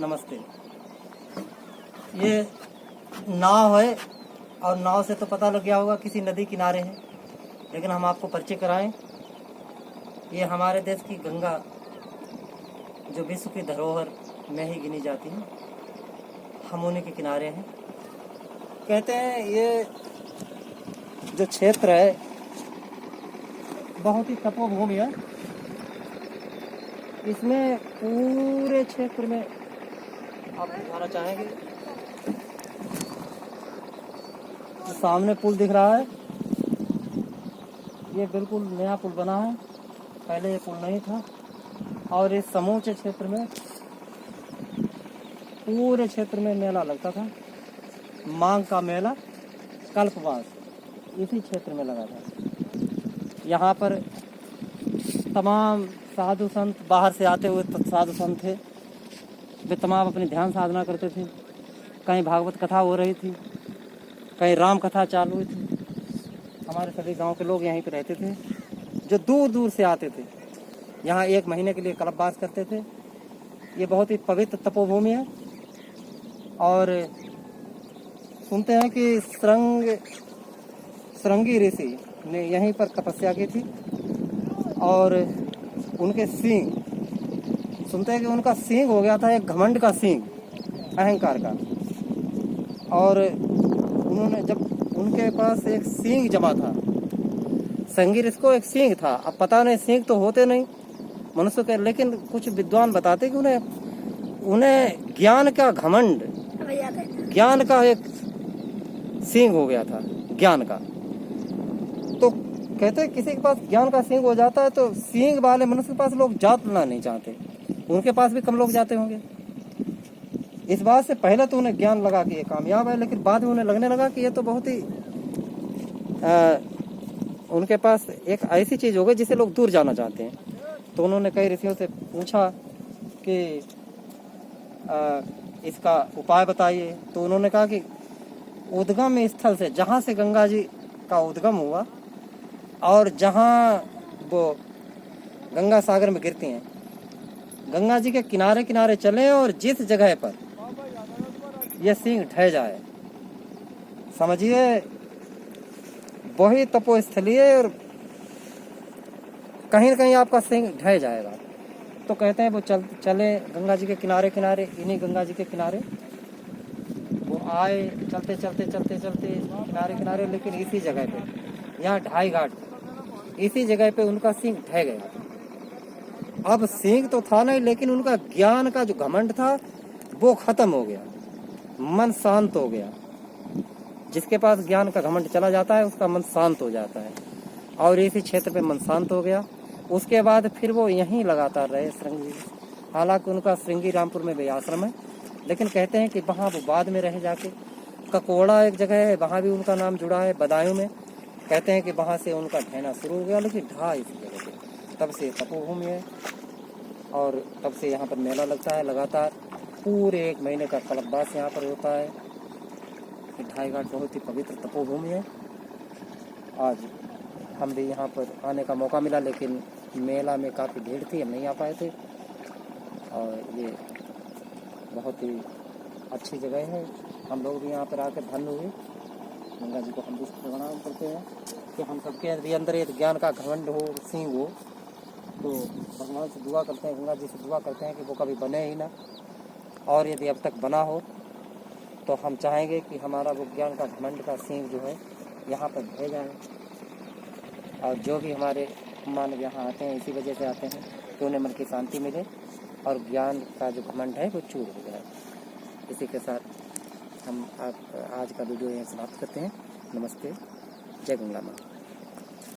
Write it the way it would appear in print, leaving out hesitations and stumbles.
नमस्ते। ये नाव है और नाव से तो पता लग गया होगा किसी नदी किनारे है, लेकिन हम आपको परिचय कराएं। ये हमारे देश की गंगा जो विश्व की धरोहर में ही गिनी जाती है, हम उन्हीं के किनारे हैं। कहते हैं ये जो क्षेत्र है बहुत ही तपोभूमि है। इसमें पूरे क्षेत्र में आप दिखाना चाहेंगे, जो सामने पुल दिख रहा है ये बिल्कुल नया पुल बना है, पहले ये पुल नहीं था। और इस समूचे क्षेत्र में, पूरे क्षेत्र में मेला लगता था, मांग का मेला, कल्पवास इसी क्षेत्र में लगा था। यहाँ पर तमाम साधु संत बाहर से आते हुए साधु संत थे, वे तमाम अपनी ध्यान साधना करते थे। कहीं भागवत कथा हो रही थी, कहीं राम कथा चालू हुई थी। हमारे सभी गांव के लोग यहीं पर रहते थे, जो दूर दूर से आते थे, यहाँ 1 महीने के लिए कल्पवास करते थे। ये बहुत ही पवित्र तपोभूमि है। और सुनते हैं कि श्रृंगी ऋषि ने यहीं पर तपस्या की थी और उनके सींग, सुनते हैं कि उनका सींग हो गया था एक घमंड का सींग, अहंकार का। और उन्होंने, जब उनके पास एक सींग जमा था, श्रृंगी ऋषि को एक सींग था। अब पता नहीं, सींग तो होते नहीं मनुष्य के, लेकिन कुछ विद्वान बताते कि उन्हें ज्ञान का घमंड, ज्ञान का एक सींग हो गया था, ज्ञान का। तो कहते हैं किसी के पास ज्ञान का सींग हो जाता है तो सींग वाले मनुष्य के पास लोग जाना नहीं चाहते, उनके पास भी कम लोग जाते होंगे। इस बात से पहले तो उन्हें ज्ञान लगा कि ये कामयाब है, लेकिन बाद में उन्हें लगने लगा कि ये तो बहुत ही उनके पास एक ऐसी चीज हो गई जिसे लोग दूर जाना चाहते हैं। तो उन्होंने कई ऋषियों से पूछा कि इसका उपाय बताइए। तो उन्होंने कहा कि उद्गम स्थल से, जहाँ से गंगा जी का उद्गम हुआ और जहाँ वो गंगा सागर में गिरती हैं, गंगा जी के किनारे किनारे चलें और जिस जगह पर यह सींग ढह जाए, समझिए वही तपोस्थली है और कहीं न कहीं आपका सींग ढह जाएगा। तो कहते हैं वो चले गंगा जी के किनारे किनारे, इन्हीं गंगा जी के किनारे वो आए, चलते चलते चलते चलते किनारे किनारे, लेकिन इसी जगह पे, यहाँ ढाई घाट, इसी जगह पे उनका सींग ढह गया। अब सींग तो था नहीं, लेकिन उनका ज्ञान का जो घमंड था वो खत्म हो गया, मन शांत हो गया। जिसके पास ज्ञान का घमंड चला जाता है उसका मन शांत हो जाता है, और इसी क्षेत्र पे मन शांत हो गया। उसके बाद फिर वो यहीं लगातार रहे श्रृंगी। हालांकि उनका श्रृंगी रामपुर में भी आश्रम है, लेकिन कहते हैं कि वहाँ वो बाद में रह जाके, ककोड़ा एक जगह है, वहाँ भी उनका नाम जुड़ा है, बदायूं में। कहते हैं कि वहाँ से उनका ढहना शुरू हो गया, लेकिन ढहा इसी जगह पे। तब से तपोभूमि है और तब से यहाँ पर मेला लगता है लगातार। पूरे 1 महीने का कल्पवास यहाँ पर होता है। ढाई घाट बहुत ही पवित्र तपोभूमि है। आज हम भी यहाँ पर आने का मौका मिला, लेकिन मेला में काफ़ी भीड़ थी, हम नहीं आ पाए थे। और ये बहुत ही अच्छी जगह है, हम लोग भी यहाँ पर आकर धन्य हुए। गंगा जी को हम भी प्रणाम करते हैं कि हम सबके भी अंदर एक ज्ञान का घमंड हो, सींग हो। तो भगवान से दुआ करते हैं, गंगा जी से दुआ करते हैं कि वो कभी बने ही ना, और यदि अब तक बना हो तो हम चाहेंगे कि हमारा वो ज्ञान का घमंड का सींग जो है यहाँ पर ढह जाए। और जो भी हमारे मानव यहाँ आते हैं इसी वजह से आते हैं कि उन्हें मन की शांति मिले और ज्ञान का जो घमंड है वो चूर हो जाए। इसी के साथ हम आज का वीडियो यहाँ समाप्त करते हैं। नमस्ते, जय गंगा माँ।